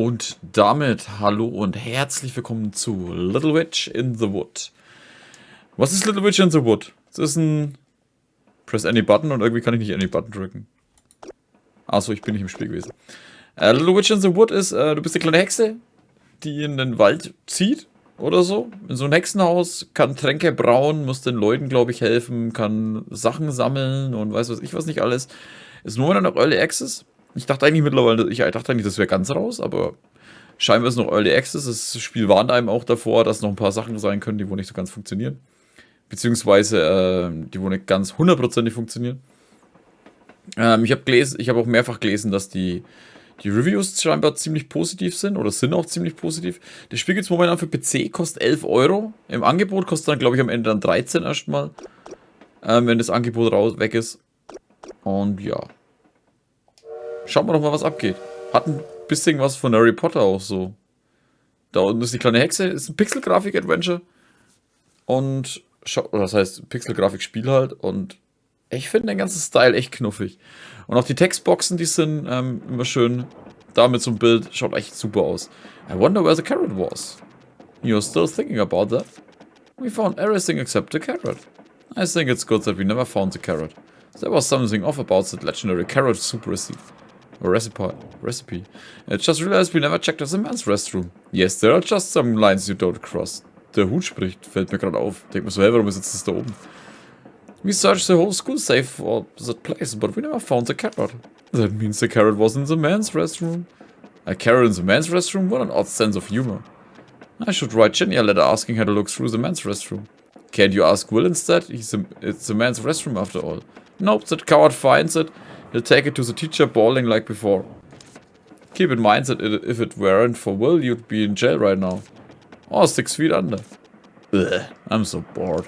Und damit hallo und herzlich willkommen zu Little Witch in the Wood. Was ist Little Witch in the Wood? Es ist ein Press Any Button und irgendwie kann ich nicht Any Button drücken. Achso, ich bin nicht im Spiel gewesen. Little Witch in the Wood ist, du bist eine kleine Hexe, die in den Wald zieht oder so. In so ein Hexenhaus, kann Tränke brauen, muss den Leuten, glaube ich, helfen, kann Sachen sammeln und weiß was ich was nicht alles. Ist nur noch Early Access. Ich dachte eigentlich mittlerweile, das wäre ganz raus, aber scheinbar ist noch Early Access. Das Spiel warnt einem auch davor, dass noch ein paar Sachen sein können, die wohl nicht so ganz funktionieren. Beziehungsweise, die wohl nicht ganz hundertprozentig funktionieren. Ich habe auch mehrfach gelesen, dass die Reviews scheinbar ziemlich positiv sind oder sind auch ziemlich positiv. Das Spiel gibt es momentan für PC, kostet 11 Euro. Im Angebot kostet dann, glaube ich, am Ende dann 13 erstmal. Wenn das Angebot weg ist. Und ja. Schauen wir doch mal, was abgeht. Hat ein bisschen was von Harry Potter auch so. Da unten ist die kleine Hexe, ist ein Pixel-Grafik-Adventure. Und, das heißt, Pixel-Grafik-Spiel halt. Und ich finde den ganzen Style echt knuffig. Und auch die Textboxen, die sind immer schön. Da mit so einem Bild, schaut echt super aus. I wonder where the carrot was. You're still thinking about that? We found everything except the carrot. I think it's good that we never found the carrot. There was something off about that legendary carrot soup recipe. I just realized we never checked out the men's restroom. Yes, there are just some lines you don't cross. Der Hut spricht, fällt mir gerade auf. Denk mir so, hey, warum sitzt das da oben? We searched the whole school safe for that place, but we never found the carrot. That means the carrot was in the men's restroom. A carrot in the men's restroom? What an odd sense of humor. I should write Jenny a letter asking her to look through the men's restroom. Can't you ask Will instead? It's the men's restroom after all. Nope, that coward finds it. He'll take it to the teacher bawling like before. Keep in mind that if it weren't for Will, you'd be in jail right now. Or 6 feet under. Ugh, I'm so bored.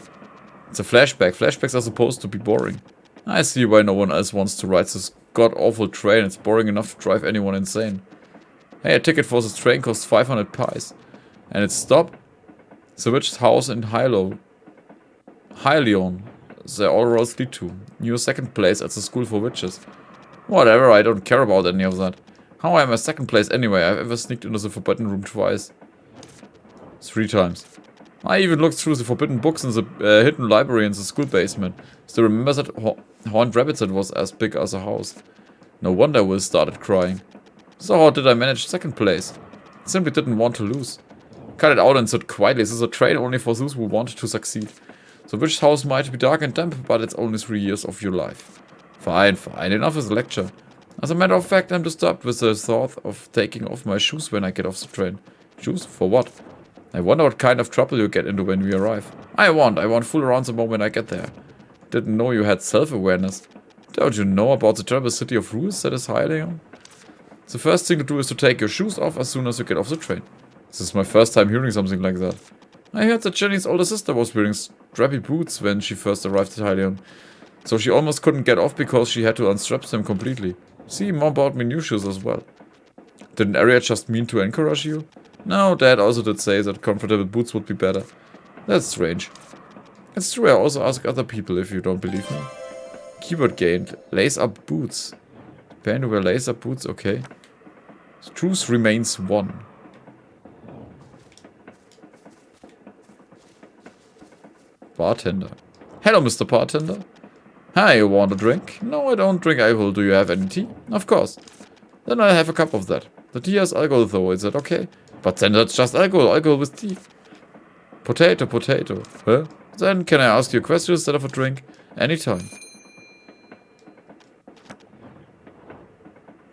It's a flashback. Flashbacks are supposed to be boring. I see why no one else wants to ride this god-awful train. It's boring enough to drive anyone insane. Hey, a ticket for this train costs 500 pies. And it stopped the witch's house in Hylion. They all roads lead to. You're second place at the school for witches. Whatever, I don't care about any of that. How am I second place anyway? I've ever sneaked into the forbidden room twice. 3 times. I even looked through the forbidden books in the hidden library in the school basement. Still remember that horned rabbit that was as big as a house. No wonder Will started crying. So how did I manage second place? Simply didn't want to lose. Cut it out and said quietly, this is a train only for those who want to succeed. The witch's house might be dark and damp, but it's only 3 years of your life. Fine, enough is a lecture. As a matter of fact, I'm disturbed with the thought of taking off my shoes when I get off the train. Shoes? For what? I wonder what kind of trouble you get into when we arrive. I won't fool around the moment I get there. Didn't know you had self-awareness. Don't you know about the terrible city of rules that is Hylion? The first thing to do is to take your shoes off as soon as you get off the train. This is my first time hearing something like that. I heard that Jenny's older sister was wearing strappy boots when she first arrived at Hylion. So she almost couldn't get off because she had to unstrap them completely. See, Mom bought me new shoes as well. Didn't Arya just mean to encourage you? No, Dad also did say that comfortable boots would be better. That's strange. It's true, I also ask other people if you don't believe me. Keyword gained. Lace-up boots. Band to wear lace-up boots, okay. Truth remains 1. Bartender. Hello, Mr. Bartender. Hi, you want a drink? No, I don't drink alcohol. Do you have any tea? Of course. Then I'll have a cup of that. The tea has alcohol though, is that okay? But then that's just alcohol with tea. Potato. Huh? Then can I ask you a question instead of a drink? Anytime.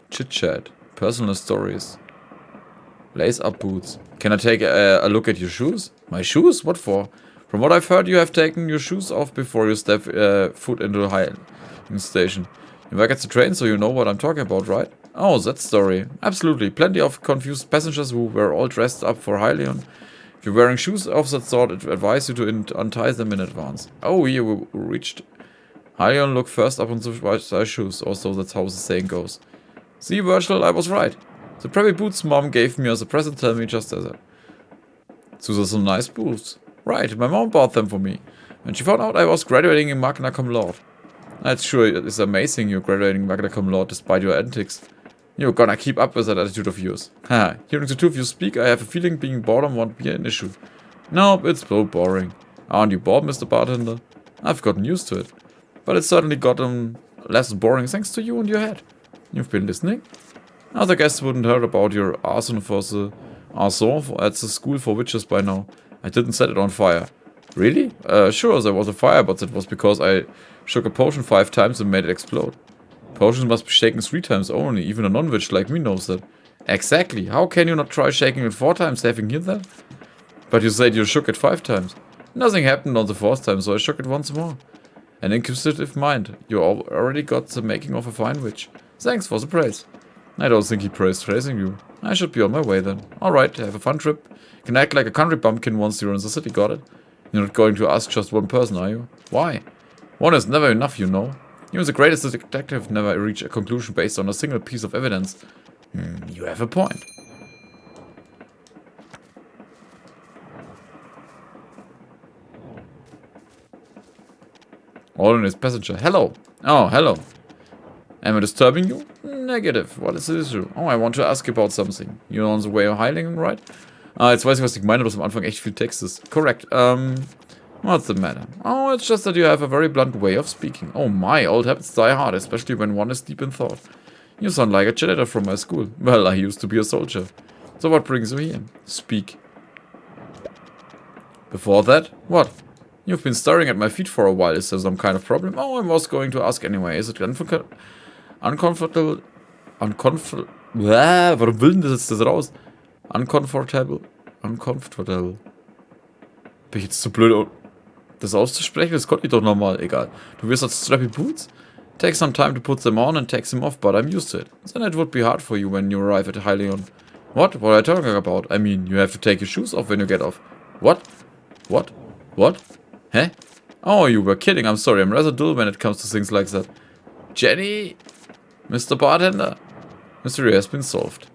Chit-chat. Personal stories. Lace-up boots. Can I take a look at your shoes? My shoes? What for? From what I've heard, you have taken your shoes off before you step foot into the Hylion station. You work at the train, so you know what I'm talking about, right? Oh, that story. Absolutely. Plenty of confused passengers who were all dressed up for Hylion. If you're wearing shoes of that sort, I'd advise you to untie them in advance. Oh, here we reached. Hylion, look first up on the right side shoes. Also, that's how the saying goes. See, Virgil, I was right. The preppy boots Mom gave me as a present tell me just as that. Those are some nice boots. Right, my mom bought them for me. When she found out I was graduating in Magna Cum Laude. That's sure, it's amazing you're graduating Magna Cum Laude despite your antics. You're gonna keep up with that attitude of yours. Haha, hearing the two of you speak, I have a feeling being boredom won't be an issue. Nope, it's so boring. Aren't you bored, Mr. Bartender? I've gotten used to it. But it's certainly gotten less boring thanks to you and your head. You've been listening? Other guests wouldn't heard about your arson at the school for witches by now. I didn't set it on fire. Really? Sure, there was a fire, but that was because I shook a potion 5 times and made it explode. Potions must be shaken 3 times only, even a non-witch like me knows that. Exactly, how can you not try shaking it 4 times, having heard that? But you said you shook it 5 times. Nothing happened on the 4th time, so I shook it once more. An inquisitive mind. You already got the making of a fine witch. Thanks for the praise. I don't think he praising you. I should be on my way then. Alright, have a fun trip. You can act like a country bumpkin once you're in the city, got it? You're not going to ask just one person, are you? Why? One is never enough, you know. Even the greatest detective never reach a conclusion based on a single piece of evidence. You have a point. All in his passenger. Hello. Oh, hello. Am I disturbing you? Negative. What is the issue? Oh, I want to ask you about something. You're on the way of Heiligen, right? Jetzt weiß ich, was ich meine, dass am Anfang echt viel Text ist. Correct. What's the matter? Oh, it's just that you have a very blunt way of speaking. Oh my, old habits die hard, especially when one is deep in thought. You sound like a janitor from my school. Well, I used to be a soldier. So what brings you here? Speak. Before that? What? You've been staring at my feet for a while. Is there some kind of problem? Oh, I was going to ask anyway. Is it uncomfortable? Warum will denn das jetzt raus? Uncomfortable. Bin ich jetzt zu blöd, das auszusprechen? Das konnte ich doch nochmal. Egal. Du wirst als strappy boots? Take some time to put them on and take them off, but I'm used to it. Then it would be hard for you when you arrive at Hylion. What? What are you talking about? I mean, you have to take your shoes off when you get off. What? What? What? Hä? Oh, you were kidding. I'm sorry. I'm rather dull when it comes to things like that. Jenny? Mr. Bartender? Mystery has been solved.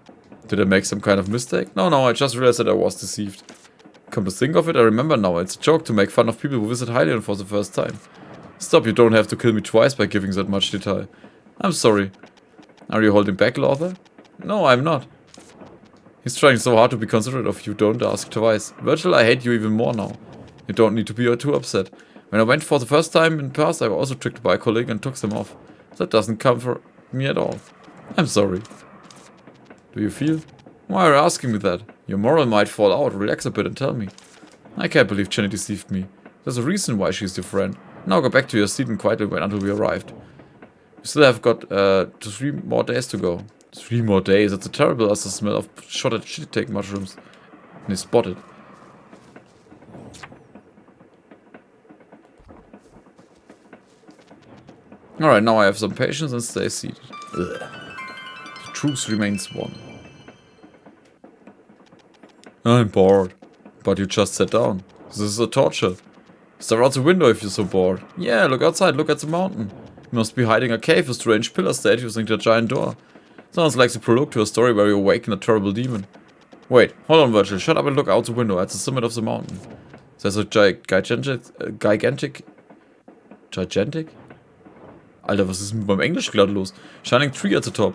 Did I make some kind of mistake? No, I just realized that I was deceived. Come to think of it, I remember now. It's a joke to make fun of people who visit Hylion for the first time. Stop, you don't have to kill me twice by giving that much detail. I'm sorry. Are you holding back, Lothar? No, I'm not. He's trying so hard to be considerate of you, don't ask twice. Virgil, I hate you even more now. You don't need to be too upset. When I went for the first time in past, I was also tricked by a colleague and took them off. That doesn't comfort me at all. I'm sorry. Do you feel? Why are you asking me that? Your moral might fall out. Relax a bit and tell me. I can't believe Jenny deceived me. There's a reason why she's your friend. Now go back to your seat and quietly wait until we arrived. We still have got 3 more days to go. 3 more days? That's a terrible as the smell of shotted shiitake mushrooms. And he spotted. Alright, now I have some patience and stay seated. Ugh. The truth remains one. I'm bored. But you just sat down. This is a torture. Stare out the window if you're so bored. Yeah, look outside, look at the mountain. You must be hiding a cave with strange pillar statues and a giant door. Sounds like the prologue to a story where you awaken a terrible demon. Wait, hold on, Virgil. Shut up and look out the window at the summit of the mountain. There's a gigantic? Alter, was ist mit meinem Englisch glatt los? Shining tree at the top.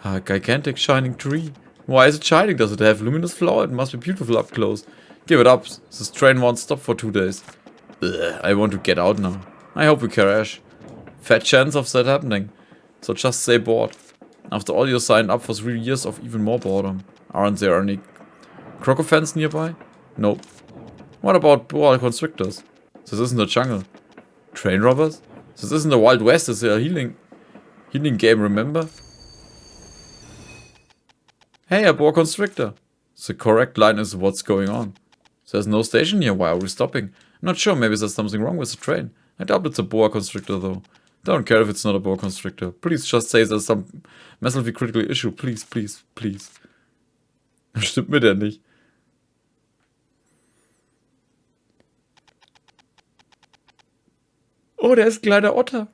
Ah, gigantic shining tree. Why is it shining? Does it have luminous flower? It must be beautiful up close. Give it up. This train won't stop for 2 days. Ugh, I want to get out now. I hope we crash. Fat chance of that happening. So just say bored. After all, you signed up for 3 years of even more boredom. Aren't there any crocofans nearby? Nope. What about boa constrictors? This isn't a jungle. Train robbers? This isn't the Wild West, it's a healing game, remember? Hey, a boa constrictor. The correct line is what's going on. There's no station here, why are we stopping? Not sure, maybe there's something wrong with the train. I doubt it's a boa constrictor though. Don't care if it's not a boa constrictor. Please just say there's some massively critical issue. Please, please, please. Stimmt mir der nicht. Oh, der ist ein kleiner Otter.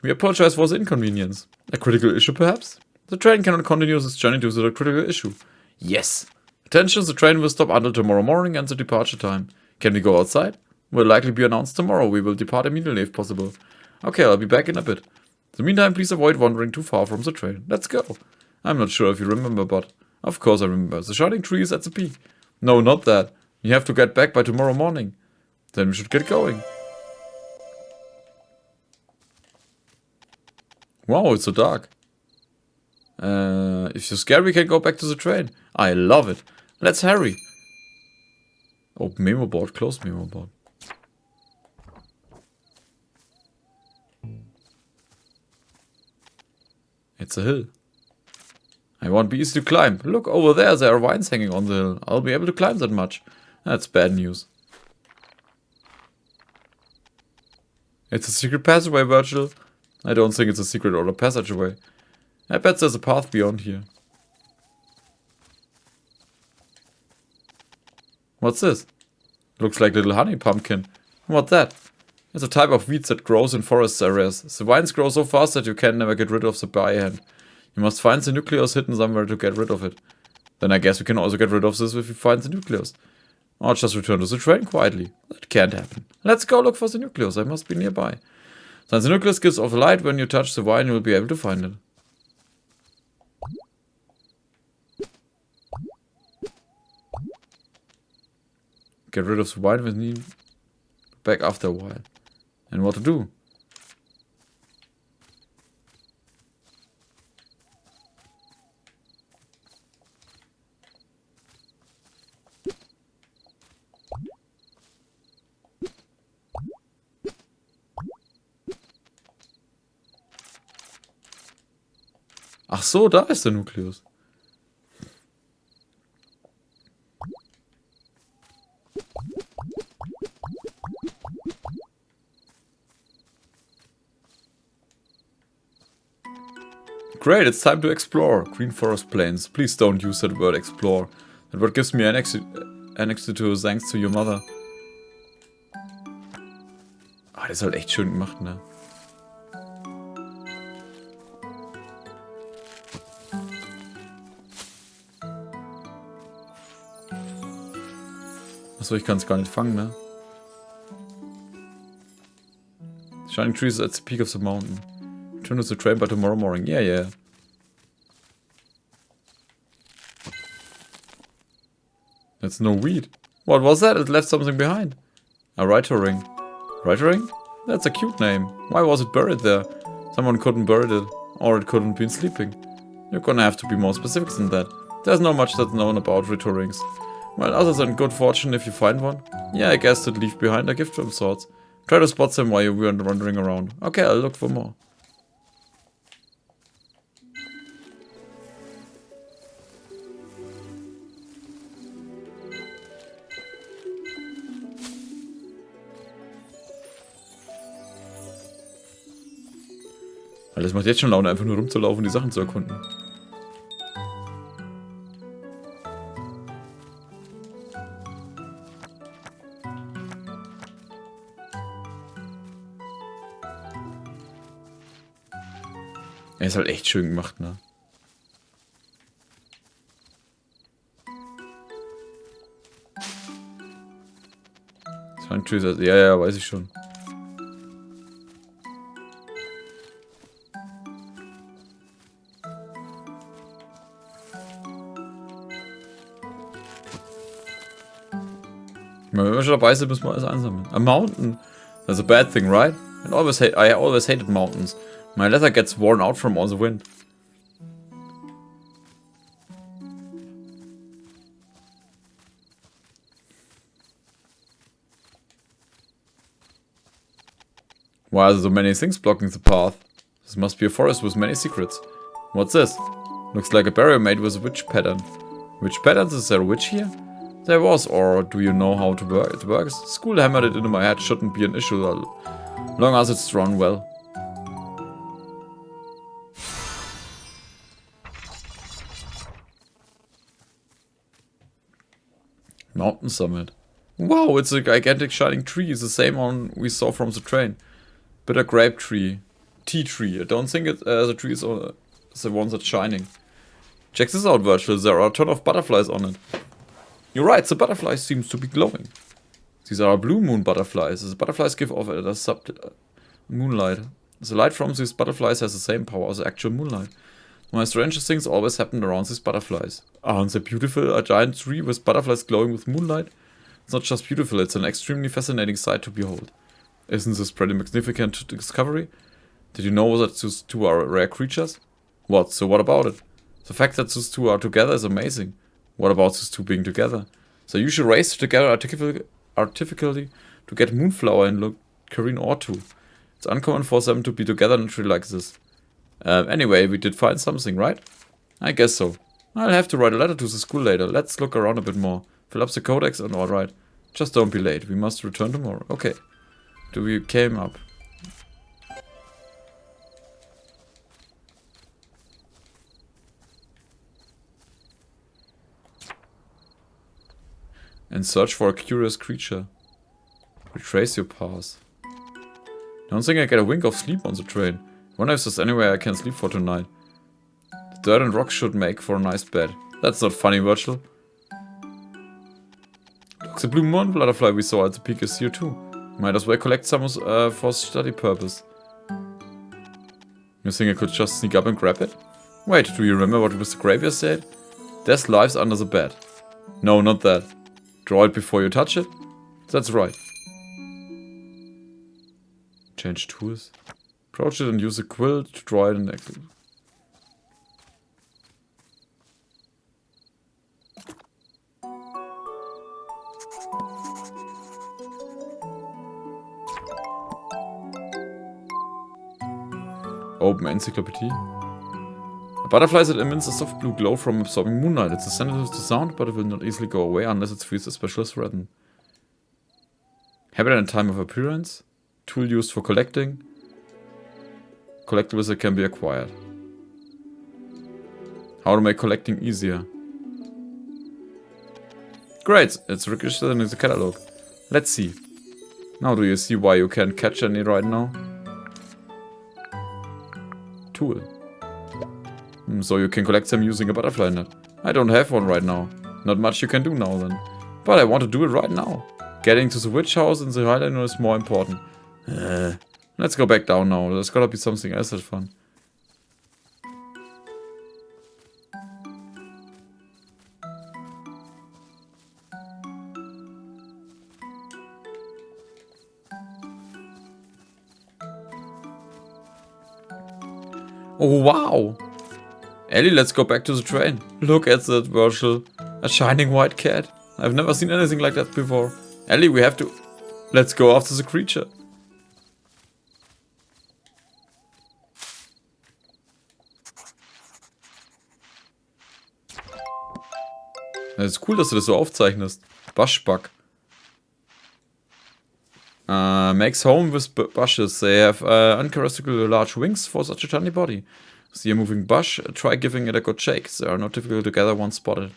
We apologize for the inconvenience. A critical issue, perhaps? The train cannot continue its journey due to the critical issue. Yes. Attention, the train will stop until tomorrow morning and the departure time. Can we go outside? Will likely be announced tomorrow. We will depart immediately if possible. Okay, I'll be back in a bit. In the meantime, please avoid wandering too far from the train. Let's go. I'm not sure if you remember, but... Of course I remember. The shining tree is at the peak. No, not that. You have to get back by tomorrow morning. Then we should get going. Wow, it's so dark. If you're scared, we can go back to the train. I love it. Let's hurry. Open memo board, close memo board. It's a hill. I won't be easy to climb. Look, over there are vines hanging on the hill. I'll be able to climb that much. That's bad news. It's a secret passageway, Virgil. I don't think it's a secret or a passageway. I bet there's a path beyond here. What's this? Looks like little honey pumpkin. What's that? It's a type of weed that grows in forest areas. The vines grow so fast that you can never get rid of the by hand. You must find the nucleus hidden somewhere to get rid of it. Then I guess we can also get rid of this if we find the nucleus. Or just return to the train quietly. That can't happen. Let's go look for the nucleus. I must be nearby. Since the nucleus gives off light when you touch the vine, you will be able to find it. Get rid of the vine with me back after a while. And what to do? Ach so, da ist der Nukleus. Great, it's time to explore. Green Forest Plains. Please don't use that word explore. That word gives me annexed to thanks to your mother. Ah, das ist halt echt schön gemacht, ne? Achso, ich kann es gar nicht fangen, ne? Shining trees at the peak of the mountain. Return to the train by tomorrow morning. Yeah, yeah. That's no weed. What was that? It left something behind. A writer ring. Writer ring? That's a cute name. Why was it buried there? Someone couldn't bury it. Or it couldn't been sleeping. You're gonna have to be more specific than that. There's not much that's known about writer rings. Well, other than good fortune if you find one. Yeah, I guess they'd leave behind a gift of sorts. Try to spot them while you're wandering around. Okay, I'll look for more. Weil das macht jetzt schon Laune, einfach nur rumzulaufen und die Sachen zu erkunden. Er ist halt echt schön gemacht, ne? Ja, ja, weiß ich schon. Wenn wir schon dabei sind, müssen wir alles einsammeln. A mountain. That's a bad thing, right? I always hated mountains. My leather gets worn out from all the wind. Why are there so many things blocking the path? This must be a forest with many secrets. What's this? Looks like a barrier made with a witch pattern. Which patterns? Is there a witch here? There was, or do you know how it works? School hammered it into my head, shouldn't be an issue, long as it's drawn well. Mountain summit. Wow, it's a gigantic shining tree, the same one we saw from the train. Bitter grape tree. Tea tree. I don't think the tree is the one that's shining. Check this out, Virtual. There are a ton of butterflies on it. You're right, the butterfly seems to be glowing. These are blue moon butterflies. The butterflies give off a moonlight. The light from these butterflies has the same power as the actual moonlight. My strangest things always happen around these butterflies. Aren't they beautiful? A giant tree with butterflies glowing with moonlight? It's not just beautiful, it's an extremely fascinating sight to behold. Isn't this pretty magnificent discovery? Did you know that those two are rare creatures? What? So what about it? The fact that those two are together is amazing. What about those two being together? They usually race together artificially to get Moonflower and Kareen or two. It's uncommon for them to be together naturally like this. Anyway, we did find something, right? I guess so. I'll have to write a letter to the school later. Let's look around a bit more. Fill up the codex and alright. Just don't be late. We must return tomorrow. Okay. We came up. And search for a curious creature. Retrace your path. Don't think I get a wink of sleep on the train. Wonder if there's anywhere I can sleep for tonight. The dirt and rocks should make for a nice bed. That's not funny, Virtual. Look, the blue moon butterfly we saw at the peak is here too. Might as well collect some for study purpose. You think I could just sneak up and grab it? Wait, do you remember what Mr. Gravier said? There's lives under the bed. No, not that. Draw it before you touch it? That's right. Change tools. Approach it and use a quill to draw it in exit. Open encyclopedia. A butterfly that emits a soft blue glow from absorbing moonlight. It's sensitive to sound, but it will not easily go away unless it feels especially threatened. Habitat and time of appearance. Tool used for collecting. Collectibles that can be acquired. How to make collecting easier. Great, it's registered in the catalog. Let's see. Now do you see why you can't catch any right now? Tool. So you can collect them using a butterfly net. I don't have one right now. Not much you can do now then. But I want to do it right now. Getting to the witch house in the Highlander is more important. Let's go back down now. There's gotta be something else that's fun. Oh wow! Ellie, let's go back to the train. Look at that, Virtual. A shining white cat. I've never seen anything like that before. Ellie, we have to... Let's go after the creature. Es ist cool, dass du das so aufzeichnest. Bushbuck. Makes home with bushes. They have uncharacteristically large wings for such a tiny body. See a moving bush, try giving it a good shake. They are not typically together once spotted.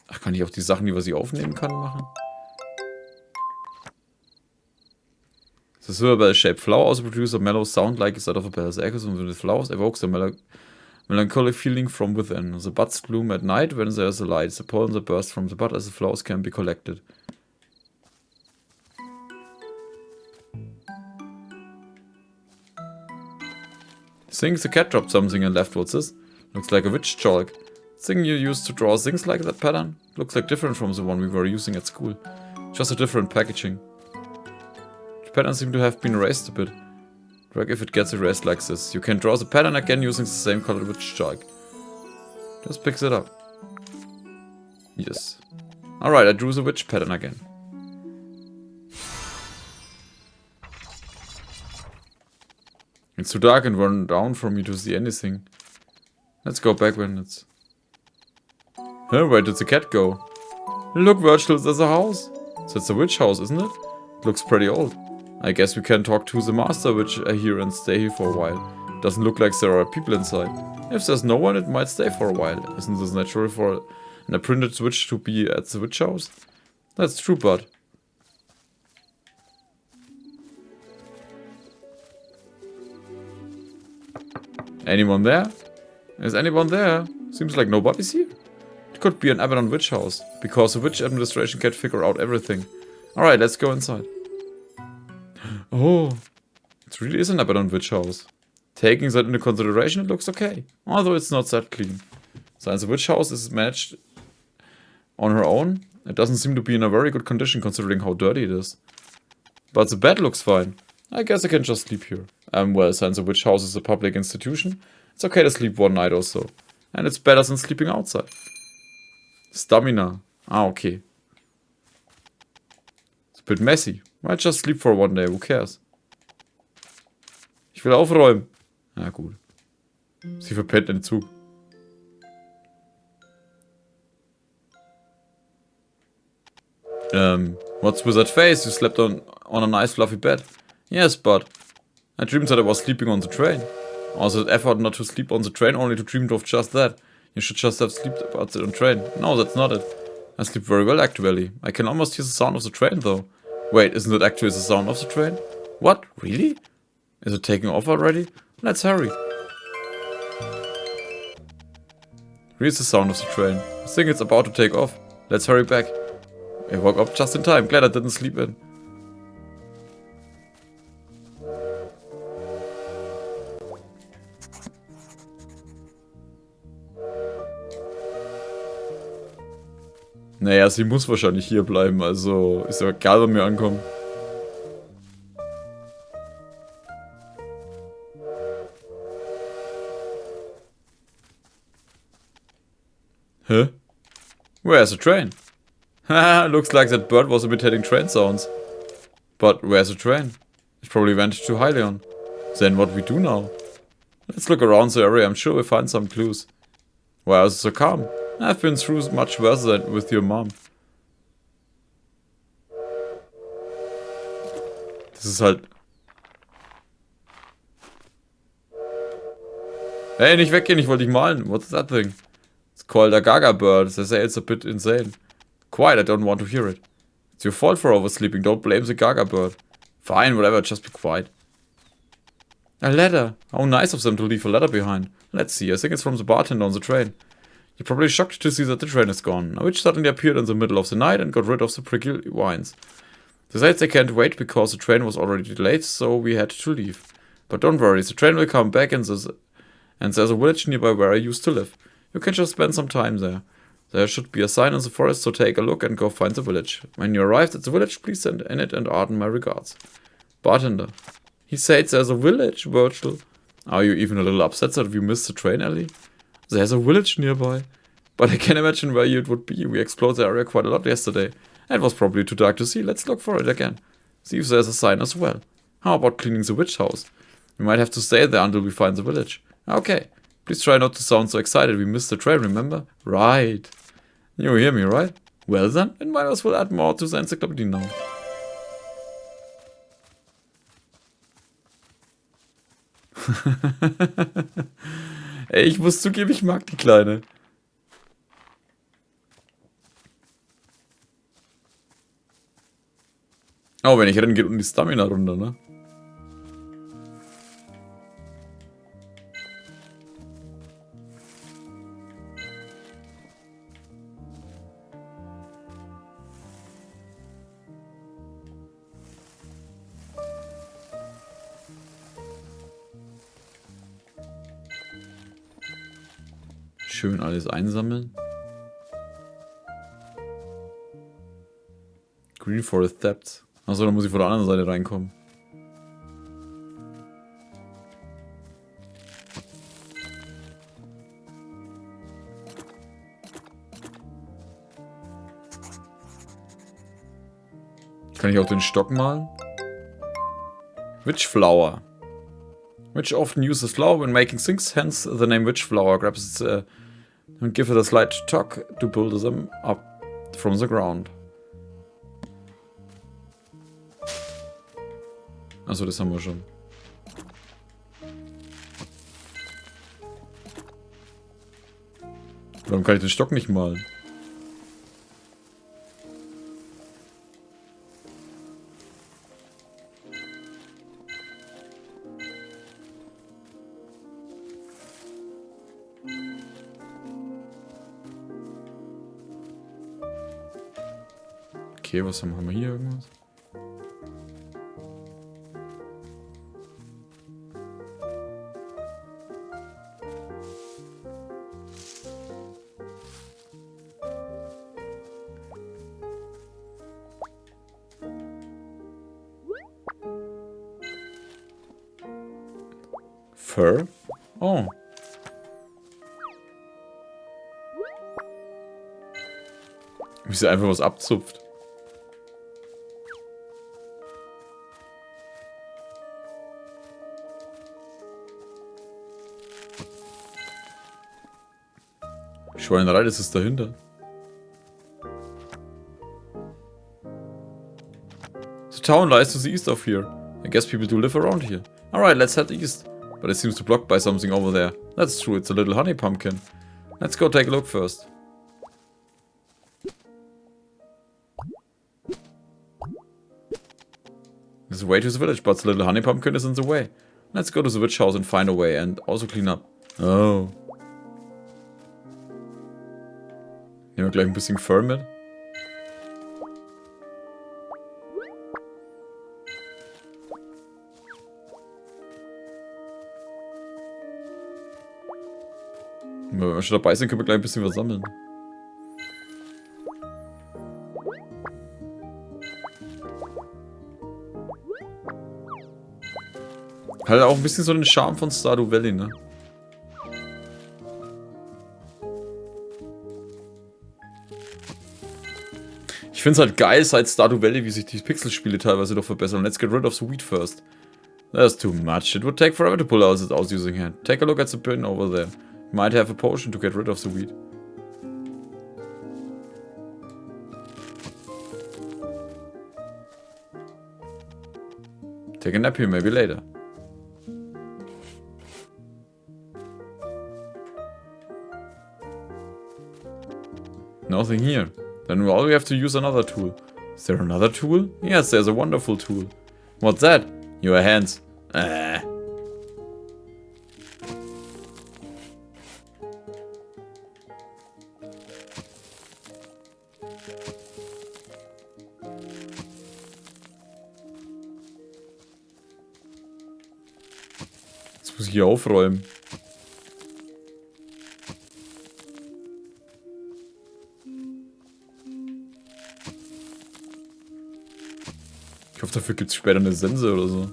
Ach, kann ich auch die Sachen, die wir sie aufnehmen kann, machen? The silver bell-shaped flower also produces a mellow sound like that of a bell. The echoes of the flowers evokes a melancholy feeling from within. The buds bloom at night when there is a light. The pollen that bursts from the bud as the flowers can be collected. Think the cat dropped something and left. What's this? Looks like a witch chalk. Thing you used to draw things like that pattern? Looks like different from the one we were using at school. Just a different packaging. The pattern seems to have been erased a bit. Drag if it gets erased like this. You can draw the pattern again using the same colored witch chalk. Just picks it up. Yes. Alright, I drew the witch pattern again. It's too dark and worn down for me to see anything. Let's go back when it's... Huh, where did the cat go? Look, Virtual, there's a house. That's the witch house, isn't it? It looks pretty old. I guess we can talk to the master witch here and stay here for a while. Doesn't look like there are people inside. If there's no one, it might stay for a while. Isn't this natural for an apprenticed witch to be at the witch house? That's true, bud. Anyone there? Is anyone there? Seems like nobody's here. It could be an Abaddon witch house, because the witch administration can't figure out everything. Alright, let's go inside. Oh, it really is an Abaddon witch house. Taking that into consideration, it looks okay, although it's not that clean. Since the witch house is managed on her own, it doesn't seem to be in a very good condition considering how dirty it is. But the bed looks fine. I guess I can just sleep here. Well, since the witch house is a public institution, it's okay to sleep one night or so. And it's better than sleeping outside. Stamina. Ah, okay. It's a bit messy. Might just sleep for one day, who cares? Ich will aufräumen. Na gut. Sie verpennt den Zug. What's with that face? You slept on a nice fluffy bed. Yes, but I dreamed that I was sleeping on the train. Also, the effort not to sleep on the train, only to dream of just that. You should just have slept about the train. No, that's not it. I sleep very well, actually. I can almost hear the sound of the train, though. Wait, isn't it actually the sound of the train? What? Really? Is it taking off already? Let's hurry. Here's the sound of the train. I think it's about to take off. Let's hurry back. I woke up just in time. Glad I didn't sleep in. Naja, sie muss wahrscheinlich hier bleiben, also ist ja egal, wenn wir ankommen. Huh? Where's the train? Haha, looks like that bird was imitating train sounds. But where's the train? It probably went to Hylion. Then what we do now? Let's look around the area, I'm sure we'll find some clues. Why is it so calm? I've been through much worse than with your mom. Das ist halt... Hey, nicht weggehen, ich wollte dich malen. What's that thing? It's called a Gaga bird. They say it's a bit insane. Quiet, I don't want to hear it. It's your fault for oversleeping, don't blame the Gaga bird. Fine, whatever, just be quiet. A letter. How nice of them to leave a letter behind. Let's see, I think it's from the bartender on the train. You're probably shocked to see that the train is gone. A witch suddenly appeared in the middle of the night and got rid of the prickly vines. They said they can't wait because the train was already delayed, so we had to leave. But don't worry, the train will come back and there's a village nearby where I used to live. You can just spend some time there. There should be a sign in the forest, so take a look and go find the village. When you arrive at the village, please send in it and Arden my regards. Bartender. He said there's a village, Virgil. Are you even a little upset that we missed the train, Ellie? There's a village nearby. But I can imagine where it would be. We explored the area quite a lot yesterday. It was probably too dark to see. Let's look for it again. See if there's a sign as well. How about cleaning the witch house? We might have to stay there until we find the village. Okay. Please try not to sound so excited. We missed the train, remember? Right. You hear me, right? Well then, it might as well add more to the encyclopedia now. Ey, ich muss zugeben, ich mag die Kleine. Oh, wenn ich renne, geht unten die Stamina runter, ne? Schön alles einsammeln. Green Forest Depths. Achso, dann muss ich von der anderen Seite reinkommen. Kann ich auch den Stock malen? Witch Flower. Witch often uses flower when making things, hence the name Witch Flower. Grabs it and give it a slight tug to build them up from the ground. Achso, das haben wir schon. Warum kann ich den Stock nicht malen? Okay, was haben wir hier irgendwas? Fur? Oh. Wie sie einfach was abzupft. Schweinerei, das ist dahinter. The town lies to the east of here. I guess people do live around here. Alright, let's head east. But it seems to be blocked by something over there. That's true, it's a little honey pumpkin. Let's go take a look first. There's a way to the village, but the little honey pumpkin is in the way. Let's go to the witch house and find a way, and also clean up. Oh. Nehmen wir gleich ein bisschen Fur mit. Wenn wir schon dabei sind, können wir gleich ein bisschen was sammeln. Hat auch ein bisschen so den Charme von Stardew Valley, ne? Ich find's halt geil seit Stardew Valley, wie sich die Pixelspiele teilweise doch verbessern. Let's get rid of the weed first. That's too much. It would take forever to pull out using hand. Take a look at the bin over there. Might have a potion to get rid of the weed. Take a nap here, maybe later. Nothing here. Then all we have to use another tool. Is there another tool? Yes, there's a wonderful tool. What's that? Your hands. Jetzt muss ich hier aufräumen. Ich hoffe, dafür gibt es später eine Sense oder so.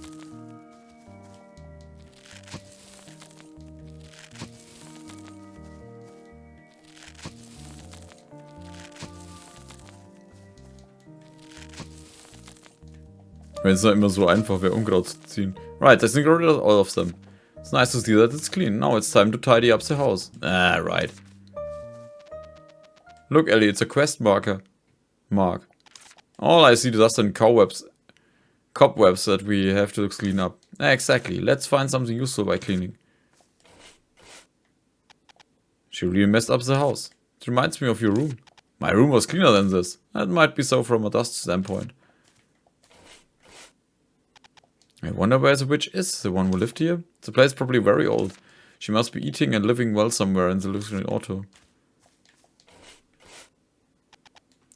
Wenn es immer so einfach wäre, Unkraut zu ziehen. Right, I think I got rid of all of them. It's nice to see that it's clean. Now it's time to tidy up the house. Ah, right. Look, Ellie, it's a quest marker. Mark. All I see is dust and cobwebs that we have to clean up. Exactly. Let's find something useful by cleaning. She really messed up the house. It reminds me of your room. My room was cleaner than this. That might be so from a dust standpoint. I wonder where the witch is, the one who lived here? The place is probably very old. She must be eating and living well somewhere in the Lutheran Auto.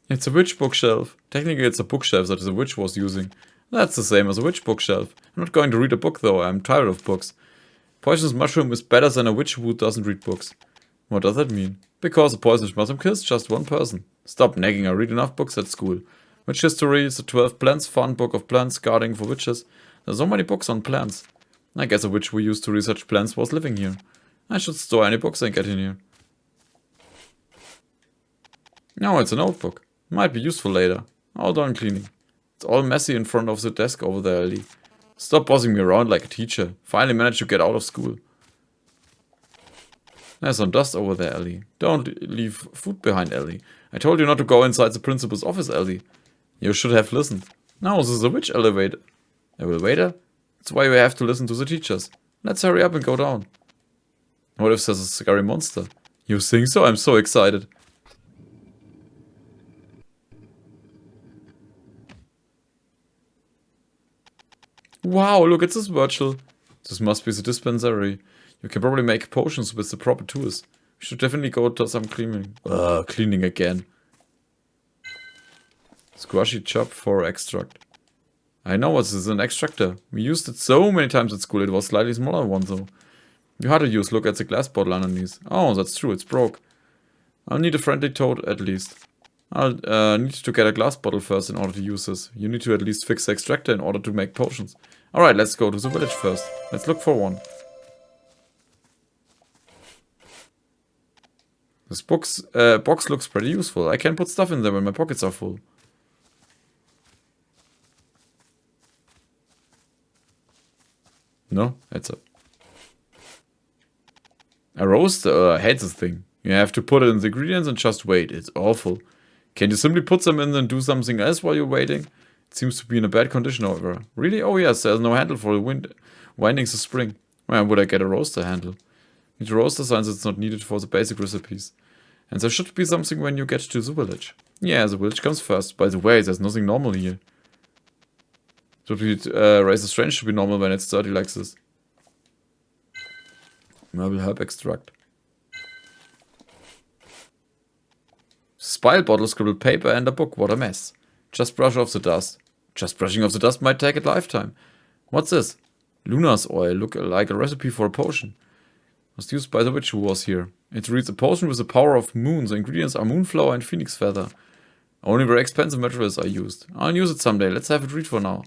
It's a witch bookshelf. Technically it's a bookshelf that the witch was using. That's the same as a witch bookshelf. I'm not going to read a book though, I'm tired of books. Poisonous mushroom is better than a witch who doesn't read books. What does that mean? Because a poisonous mushroom kills just one person. Stop nagging, I read enough books at school. Witch History is the 12 Plants Fun, Book of Plants, Gardening for Witches. There's so many books on plants. I guess a witch we used to research plants was living here. I should store any books I get in here. No, it's a notebook. Might be useful later. All done cleaning. It's all messy in front of the desk over there, Ellie. Stop bossing me around like a teacher. Finally managed to get out of school. There's some dust over there, Ellie. Don't leave food behind, Ellie. I told you not to go inside the principal's office, Ellie. You should have listened. Now this is a witch elevator. Elevator? That's why we have to listen to the teachers. Let's hurry up and go down. What if there's a scary monster? You think so? I'm so excited. Wow, look at this virtual. This must be the dispensary. You can probably make potions with the proper tools. We should definitely go to some cleaning. Cleaning again. Squashy chop for extract. I know this is an extractor. We used it so many times at school. It was slightly smaller one though. You hard to use. Look at the glass bottle underneath. Oh, that's true. It's broke. I'll need a friendly toad at least. I'll need to get a glass bottle first in order to use this. You need to at least fix the extractor in order to make potions. Alright, let's go to the village first. Let's look for one. This box looks pretty useful. I can put stuff in there when my pockets are full. No, that's a roaster. I hate this thing. You have to put it in the ingredients and just wait. It's awful. Can you simply put them in and do something else while you're waiting? It seems to be in a bad condition, however. Really? Oh yes, there's no handle for the windings of spring. Where would I get a roaster handle? Need a roaster since it's not needed for the basic recipes. And there should be something when you get to the village. Yeah, the village comes first. By the way, there's nothing normal here. Should be Razor Strange should be normal when it's dirty like this. Marble herb extract. Spile bottle, scribbled paper, and a book. What a mess. Just brush off the dust. Just brushing off the dust might take a lifetime. What's this? Luna's oil. Look like a recipe for a potion. Was used by the witch who was here. It reads a potion with the power of moons. The ingredients are moonflower and phoenix feather. Only very expensive materials are used. I'll use it someday. Let's have it read for now.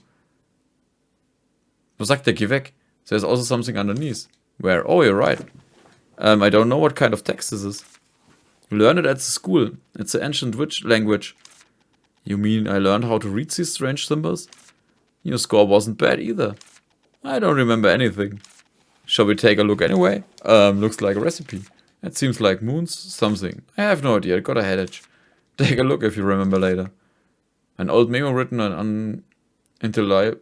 Was sagt der? Geh weg. There's also something underneath. Where? Oh, you're right. I don't know what kind of text this is. Learn it at the school. It's the ancient witch language. You mean I learned how to read these strange symbols? Your score wasn't bad either. I don't remember anything. Shall we take a look anyway? Looks like a recipe. It seems like moons something. I have no idea. I got a headache. Take a look if you remember later. An old memo written in intelligible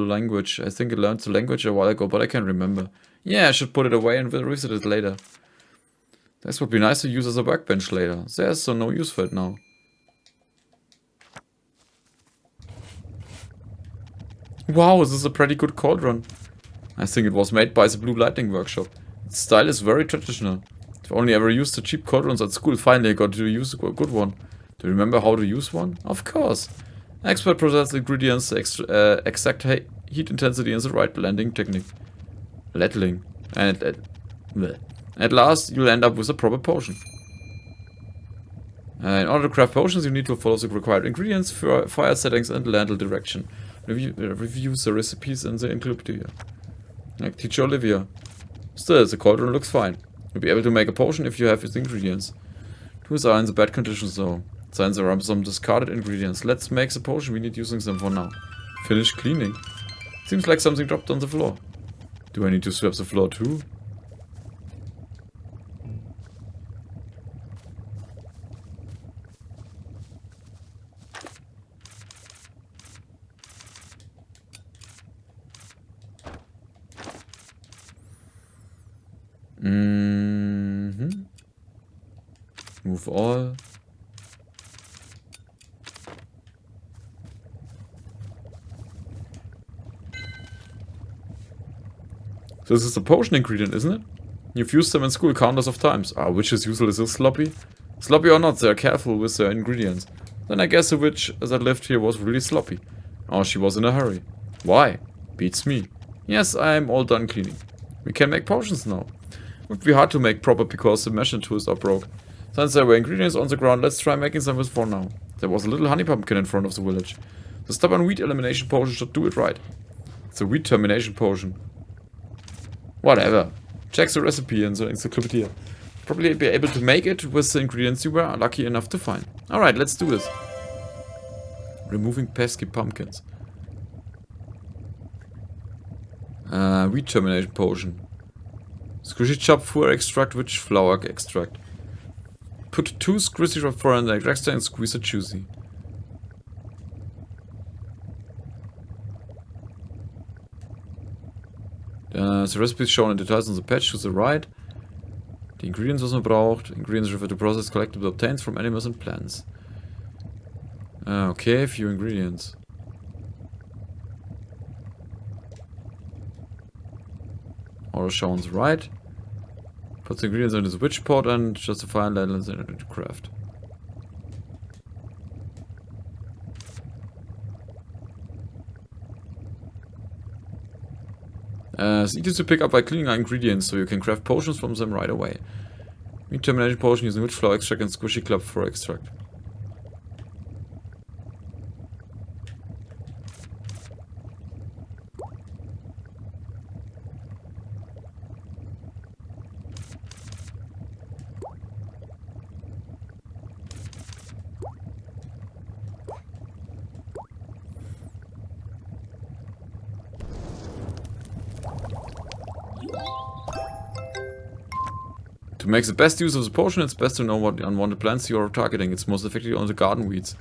language. I think I learned the language a while ago, but I can't remember. Yeah, I should put it away and we'll revisit it later. This would be nice to use as a workbench later. There's so no use for it now. Wow, this is a pretty good cauldron. I think it was made by the Blue Lightning Workshop. Its style is very traditional. I've only ever used the cheap cauldrons at school. Finally I got to use a good one. Do you remember how to use one? Of course. Expert process ingredients, exact heat intensity and the right blending technique. Ladling. And at last you'll end up with a proper potion. In order to craft potions you need to follow the required ingredients, fire settings and ladle direction. Review the recipes in the encyclopedia. Like teacher Olivia. Still, the cauldron looks fine. You'll be able to make a potion if you have its ingredients. Tools are in the bad condition though. Since there are some discarded ingredients. Let's make the potion, we need using them for now. Finish cleaning. Seems like something dropped on the floor. Do I need to sweep the floor too? Move all. So this is a potion ingredient, isn't it? You've used them in school countless of times. Ah, witches usually so sloppy. Sloppy or not, they are careful with their ingredients. Then I guess the witch that lived here was really sloppy. Or she was in a hurry. Why? Beats me. Yes, I'm all done cleaning. We can make potions now. It would be hard to make proper because the meshing tools are broke. Since there were ingredients on the ground, let's try making some with for now. There was a little honey pumpkin in front of the village. The stubborn wheat elimination potion should do it right. It's a wheat termination potion. Whatever. Check the recipe in the encyclopedia. Probably be able to make it with the ingredients you were lucky enough to find. Alright, let's do this. Removing pesky pumpkins. Wheat termination potion. Squishy chop for extract witch flower extract. Put 2 squishy chop for an extract and squeeze a juicy. The recipe is shown in details on the patch to the right. The ingredients was braucht. Ingredients refer to process collectible obtained from animals and plants. Okay, few ingredients. Order shown on the right. Put the ingredients into the witch pot and justify and let them to craft. It's easy to pick up by cleaning our ingredients, so you can craft potions from them right away. Meat termination potion using witch flower extract and squishy club for extract. To make the best use of the potion, it's best to know what unwanted plants you are targeting. It's most effective on the garden weeds.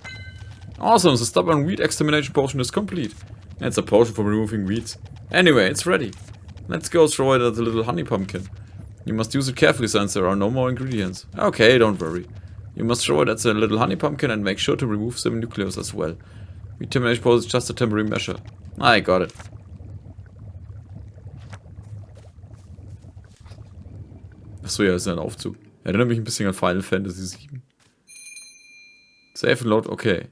Awesome, the stubborn weed extermination potion is complete. It's a potion for removing weeds. Anyway, it's ready. Let's go throw it at the little honey pumpkin. You must use it carefully since there are no more ingredients. Okay, don't worry. You must throw it at the little honey pumpkin and make sure to remove some nucleus as well. Weed termination potion is just a temporary measure. I got it. Achso, ja, ist ja ein Aufzug. Erinnert mich ein bisschen an Final Fantasy VII. Save and load, okay.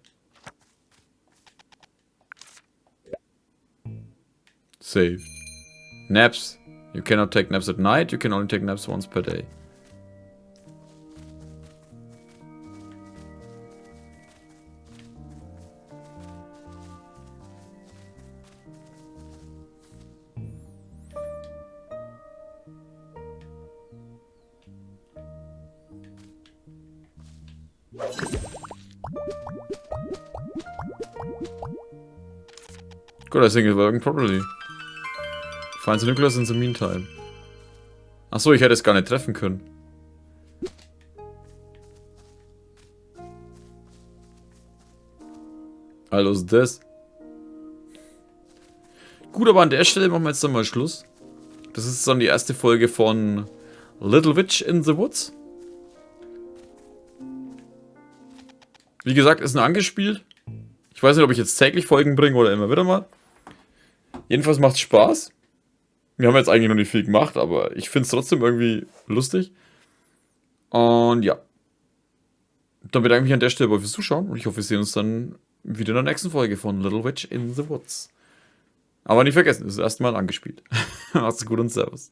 Save. Naps. You cannot take naps at night, you can only take naps once per day. Good, I think it's working properly. Find the nucleus in the meantime. Achso, ich hätte es gar nicht treffen können. Also ist das. Gut, aber an der Stelle machen wir jetzt dann mal Schluss. Das ist dann die erste Folge von Little Witch in the Woods. Wie gesagt, ist nur angespielt. Ich weiß nicht, ob ich jetzt täglich Folgen bringe oder immer wieder mal. Jedenfalls macht es Spaß. Wir haben jetzt eigentlich noch nicht viel gemacht, aber ich finde es trotzdem irgendwie lustig. Und ja. Dann bedanke ich mich an der Stelle fürs Zuschauen und ich hoffe, wir sehen uns dann wieder in der nächsten Folge von Little Witch in the Woods. Aber nicht vergessen, es ist erstmal angespielt. Macht's gut und Servus.